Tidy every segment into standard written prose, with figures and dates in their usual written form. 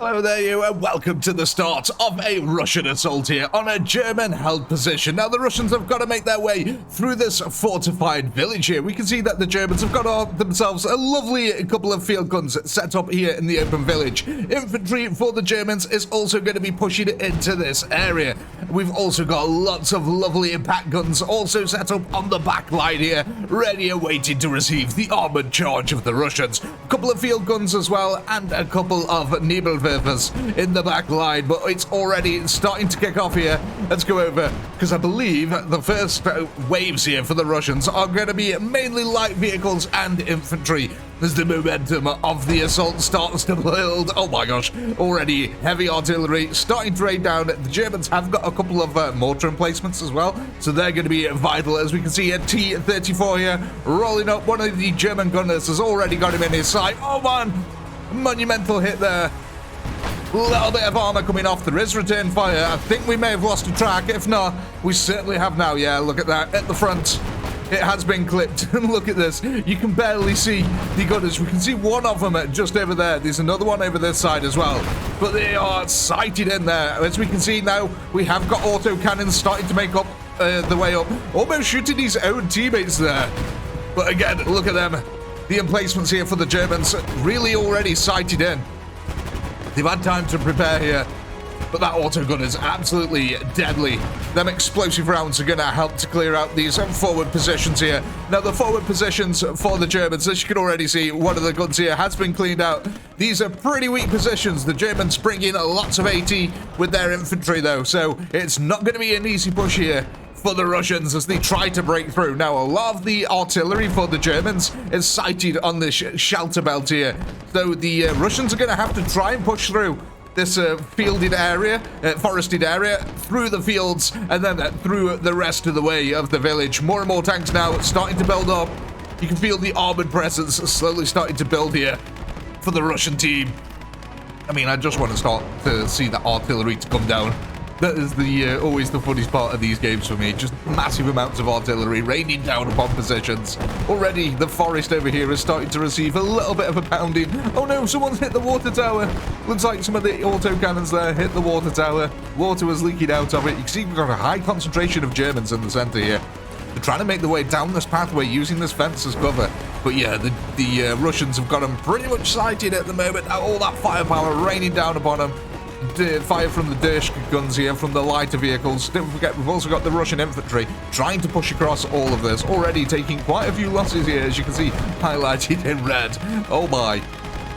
Hello there you, and welcome to the start of a Russian assault here on a German-held position. Now the Russians have got to make their way through this fortified village here. We can see that the Germans have got themselves a lovely couple of field guns set up here in the open village. Infantry for the Germans is also going to be pushing into this area. We've also got lots of lovely impact guns also set up on the back line here, ready and waiting to receive the armored charge of the Russians. A couple of field guns as well, and a couple of Nebelwerfers in the back line, but it's already starting to kick off here. Let's go over, because I believe the first waves here for the Russians are going to be mainly light vehicles and infantry as the momentum of the assault starts to build. Oh my gosh, already heavy artillery starting to rain down. The Germans have got a couple of mortar emplacements as well, so they're going to be vital. As we can see a T-34 here rolling up. One of the German gunners has already got him in his sight. Oh man, monumental hit there. A little bit of armor coming off. There is return fire. I think we may have lost a track. If not, we certainly have now. Yeah, look at that. At the front, it has been clipped. And look at this. You can barely see the gunners. We can see one of them just over there. There's another one over this side as well. But they are sighted in there. As we can see now, we have got auto cannons starting to make up the way up. Almost shooting his own teammates there. But again, look at them. The emplacements here for the Germans really already sighted in. They've had time to prepare here, but that autogun is absolutely deadly. Them explosive rounds are going to help to clear out these forward positions here. Now, the forward positions for the Germans, as you can already see, one of the guns here has been cleaned out. These are pretty weak positions. The Germans bring in lots of AT with their infantry, though, so it's not going to be an easy push here for the Russians as they try to break through. Now, a lot of the artillery for the Germans is sighted on this shelter belt here. So the Russians are going to have to try and push through this fielded area, forested area, through the fields, and then through the rest of the way of the village. More and more tanks now starting to build up. You can feel the armored presence slowly starting to build here for the Russian team. I mean, I just want to start to see the artillery to come down. That is the always the funniest part of these games for me. Just massive amounts of artillery raining down upon positions. Already, the forest over here is starting to receive a little bit of a pounding. Oh no, someone's hit the water tower. Looks like some of the autocannons there hit the water tower. Water was leaking out of it. You can see we've got a high concentration of Germans in the center here. They're trying to make their way down this pathway using this fence as cover. But yeah, the Russians have got them pretty much sighted at the moment. All that firepower raining down upon them. Fire from the Dershka guns here, from the lighter vehicles. Don't forget, we've also got the Russian infantry trying to push across all of this. Already taking quite a few losses here, as you can see, highlighted in red. Oh my.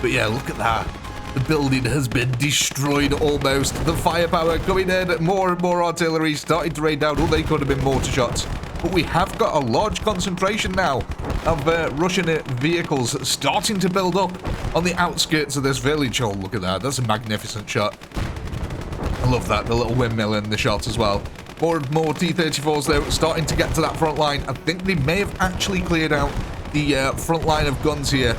But yeah, look at that. The building has been destroyed almost. The firepower coming in, more and more artillery starting to rain down. Oh, they could have been mortar shots. But we have got a large concentration now of Russian vehicles starting to build up on the outskirts of this village. Oh, look at that. That's a magnificent shot. I love that. The little windmill in the shot as well. More and more T-34s, though, starting to get to that front line. I think they may have actually cleared out the front line of guns here.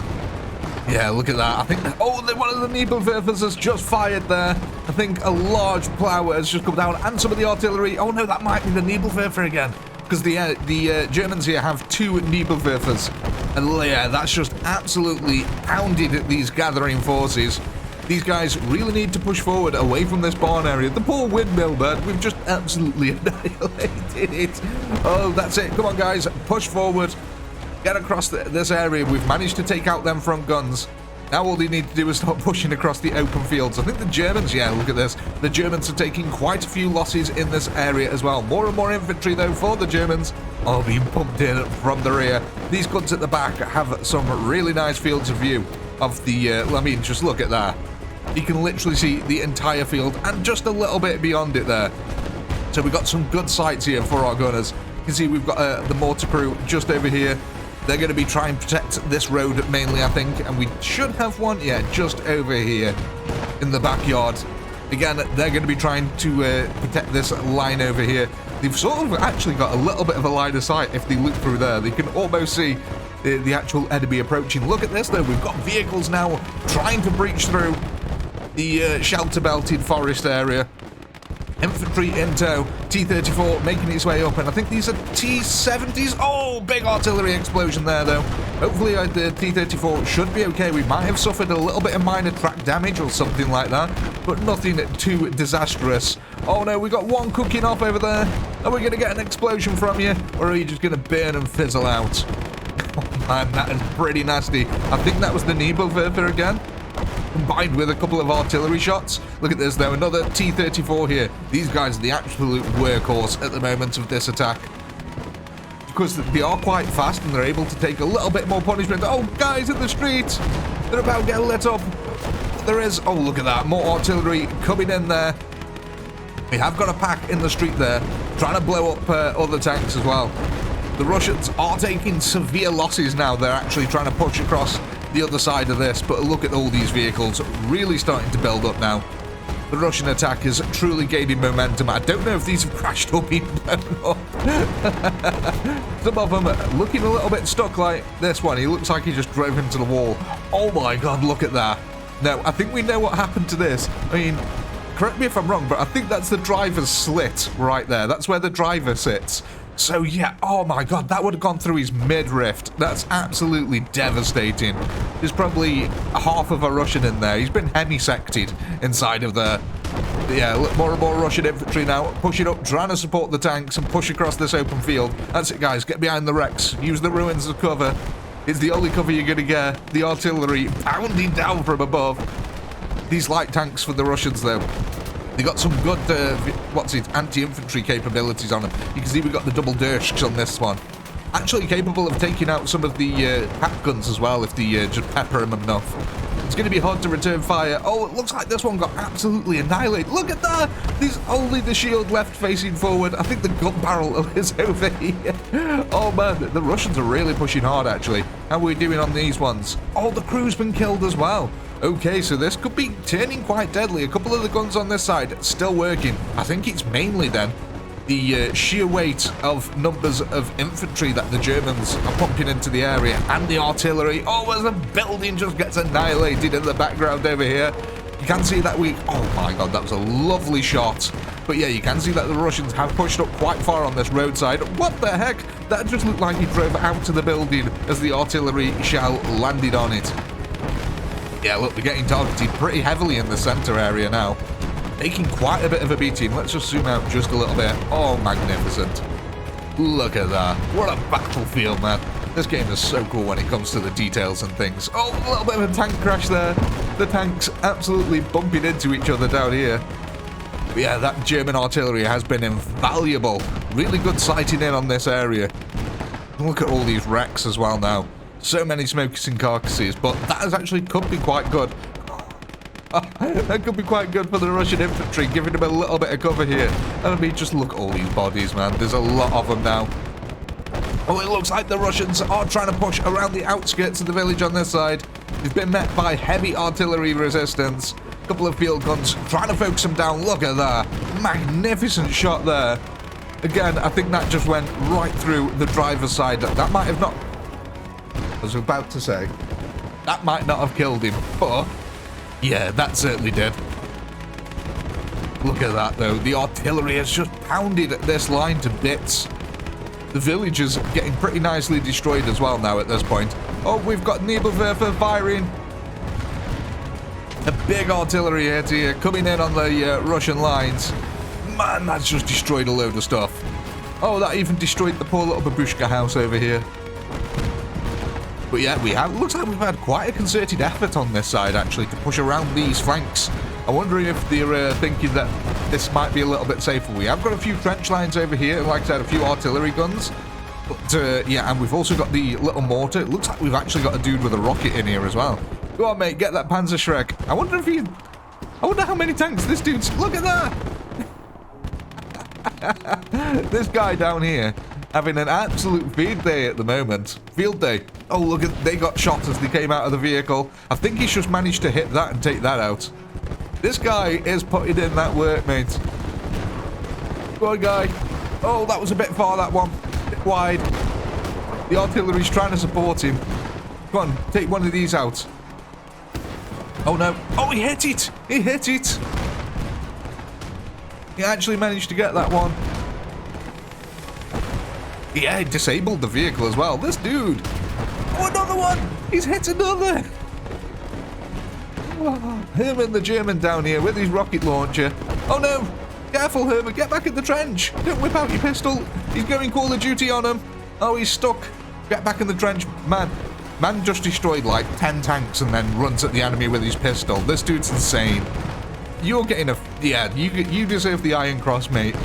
Yeah, look at that. I think... Oh, one of the Nebelwerfers has just fired there. I think a large plow has just come down. And some of the artillery... Oh, no, that might be the Nebelwerfer again. Because the Germans here have two Nebelwerfers. And yeah, that's just absolutely pounded at these gathering forces. These guys really need to push forward away from this barn area. The poor windmill, man. We've just absolutely annihilated it. Oh, that's it. Come on, guys. Push forward. Get across this area. We've managed to take out them front guns. Now all they need to do is start pushing across the open fields. I think the Germans, yeah, look at this. The Germans are taking quite a few losses in this area as well. More and more infantry, though, for the Germans are being pumped in from the rear. These guns at the back have some really nice fields of view of the, I mean, just look at that. You can literally see the entire field and just a little bit beyond it there. So we've got some good sights here for our gunners. You can see we've got the mortar crew just over here. They're going to be trying to protect this road mainly, I think. And we should have one, yeah, just over here in the backyard. Again, they're going to be trying to protect this line over here. They've sort of actually got a little bit of a line of sight. If they look through there, they can almost see the actual enemy approaching. Look at this, though. We've got vehicles now trying to breach through the shelter-belted forest area. Infantry in tow, T-34 making its way up, and I think these are T-70s. Oh, big artillery explosion there, though. Hopefully the T-34 should be okay. We might have suffered a little bit of minor track damage or something like that, but nothing too disastrous. Oh no, we got one cooking off over there. Are we going to get an explosion from you, or are you just going to burn and fizzle out? Oh man, that is pretty nasty. I think that was the Nebelwerfer again, combined with a couple of artillery shots. Look at this though, another T-34 here. These guys are the absolute workhorse at the moment of this attack, because they are quite fast and they're able to take a little bit more punishment. Oh, guys in the street, they're about to get lit up. There is, oh look at that, more artillery coming in there. We have got a pack in the street there, trying to blow up other tanks as well. The Russians are taking severe losses now. They're actually trying to push across the other side of this, but look at all these vehicles really starting to build up now. The Russian attack is truly gaining momentum. I don't know if these have crashed or been blown up. Some of them are looking a little bit stuck, like this one. He looks like he just drove into the wall. Oh my god, look at that. Now, I think we know what happened to this. I mean, correct me if I'm wrong, but I think that's the driver's slit right there. That's where the driver sits. So yeah, oh my god, that would have gone through his midriff. That's absolutely devastating. There's probably half of a Russian in there. He's been hemisected inside of there. Yeah, look, more and more Russian infantry now pushing up, trying to support the tanks and push across this open field. That's it, guys. Get behind the wrecks. Use the ruins as cover. It's the only cover you're going to get. The artillery pounding down from above. These light tanks for the Russians, though. They got some good, anti-infantry capabilities on them. You can see we got the double Dershks on this one. Actually capable of taking out some of the pack guns as well if they just pepper them enough. It's going to be hard to return fire. Oh, it looks like this one got absolutely annihilated. Look at that! There's only the shield left facing forward. I think the gun barrel is over here. Oh man, the Russians are really pushing hard actually. How are we doing on these ones? Oh, the crew's been killed as well. Okay, so this could be turning quite deadly. A couple of the guns on this side still working. I think it's mainly then the sheer weight of numbers of infantry that the Germans are pumping into the area, and the artillery. Oh, as a building just gets annihilated in the background over here. You can see that oh my god, that was a lovely shot. But yeah, you can see that the Russians have pushed up quite far on this roadside. What the heck? That just looked like he drove out to the building as the artillery shell landed on it. Yeah, look, we're getting targeted pretty heavily in the center area now. Taking quite a bit of a beating. Let's just zoom out just a little bit. Oh, magnificent. Look at that. What a battlefield, man. This game is so cool when it comes to the details and things. Oh, a little bit of a tank crash there. The tanks absolutely bumping into each other down here. But yeah, that German artillery has been invaluable. Really good sighting in on this area. Look at all these wrecks as well now. So many smoking carcasses, but that actually could be quite good. That could be quite good for the Russian infantry, giving them a little bit of cover here. And I mean, just look at all these bodies, man. There's a lot of them now. Oh, it looks like the Russians are trying to push around the outskirts of the village on this side. They've been met by heavy artillery resistance. A couple of field guns trying to focus them down. Look at that. Magnificent shot there. Again, I think that just went right through the driver's side. That might have not... I was about to say, that might not have killed him, but yeah, that certainly did. Look at that, though. The artillery has just pounded this line to bits. The village is getting pretty nicely destroyed as well now at this point. Oh, we've got Nebelwerfer firing. A big artillery hit here coming in on the Russian lines. Man, that's just destroyed a load of stuff. Oh, that even destroyed the poor little babushka house over here. But yeah, looks like we've had quite a concerted effort on this side, actually, to push around these flanks. I'm wondering if they're thinking that this might be a little bit safer. We have got a few trench lines over here, and like I said, a few artillery guns. But yeah, and we've also got the little mortar. It looks like we've actually got a dude with a rocket in here as well. Go on, mate, get that Panzerschreck. I wonder how many tanks this dude's... Look at that! This guy down here having an absolute field day at the moment. Field day. Oh, look at... They got shot as they came out of the vehicle. I think he's just managed to hit that and take that out. This guy is putting in that work, mate. Go on, guy. Oh, that was a bit far, that one. A bit wide. The artillery's trying to support him. Come on, take one of these out. Oh, no. Oh, he hit it. He hit it. He actually managed to get that one. Yeah, he disabled the vehicle as well. This dude. Oh, another one. He's hit another. Oh, Herman the German down here with his rocket launcher. Oh no. Careful, Herman. Get back in the trench. Don't whip out your pistol. He's going Call of Duty on him. Oh, he's stuck. Get back in the trench. Man just destroyed like 10 tanks and then runs at the enemy with his pistol. This dude's insane. You're getting a... Yeah, you deserve the Iron Cross, mate.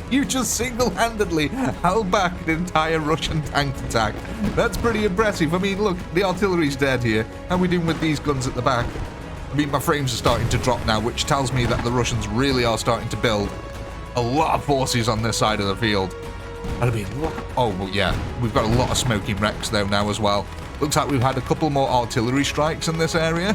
You just single-handedly held back an entire Russian tank attack. That's pretty impressive. I mean, look, the artillery's dead here. How are we doing with these guns at the back? I mean, my frames are starting to drop now, which tells me that the Russians really are starting to build a lot of forces on this side of the field. I mean, look. Oh, well, yeah. We've got a lot of smoking wrecks, though, now as well. Looks like we've had a couple more artillery strikes in this area.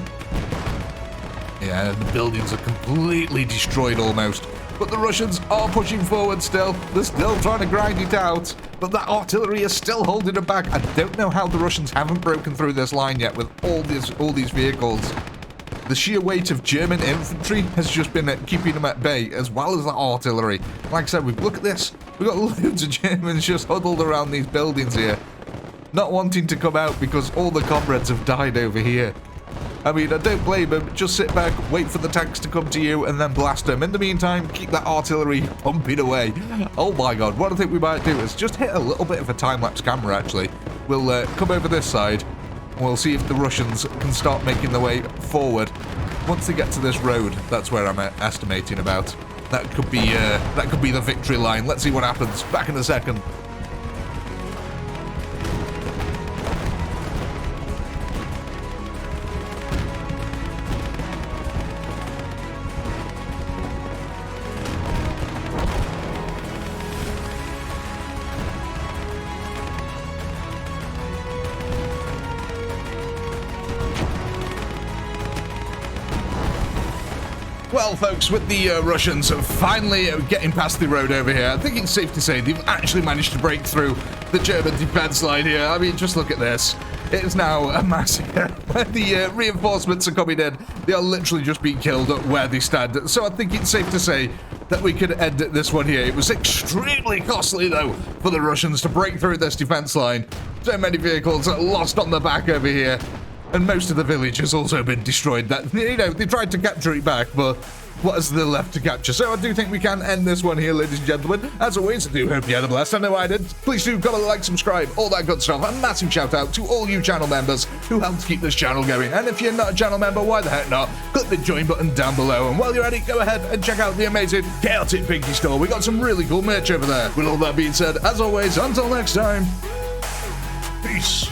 Yeah, the buildings are completely destroyed almost. But the Russians are pushing forward still. They're still trying to grind it out. But that artillery is still holding them back. I don't know how the Russians haven't broken through this line yet with all these vehicles. The sheer weight of German infantry has just been keeping them at bay, as well as the artillery. Like I said, look at this. We've got loads of Germans just huddled around these buildings here, not wanting to come out because all the comrades have died over here. I mean, I don't blame them. Just sit back, wait for the tanks to come to you, and then blast them. In the meantime, keep that artillery pumping away. Oh my god, what I think we might do is just hit a little bit of a time-lapse camera, actually. We'll come over this side. We'll see if the Russians can start making their way forward. Once they get to this road, that's where I'm estimating about. That could be the victory line. Let's see what happens. Back in a second. Well, folks, with the Russians finally getting past the road over here, I think it's safe to say they've actually managed to break through the German defense line here. I mean, just look at this. It is now a massacre. The reinforcements are coming in. They are literally just being killed where they stand. So I think it's safe to say that we could end this one here. It was extremely costly, though, for the Russians to break through this defense line. So many vehicles lost on the back over here. And most of the village has also been destroyed. That, you know, they tried to capture it back, but what is there left to capture? So I do think we can end this one here, ladies and gentlemen. As always, I do hope you had a blast. I know I did. Please do comment, like, subscribe, all that good stuff. A massive shout out to all you channel members who helped keep this channel going. And if you're not a channel member, why the heck not? Click the join button down below. And while you're at it, go ahead and check out the amazing Chaotic Pinky store. We got some really cool merch over there. With all that being said, as always, until next time, peace.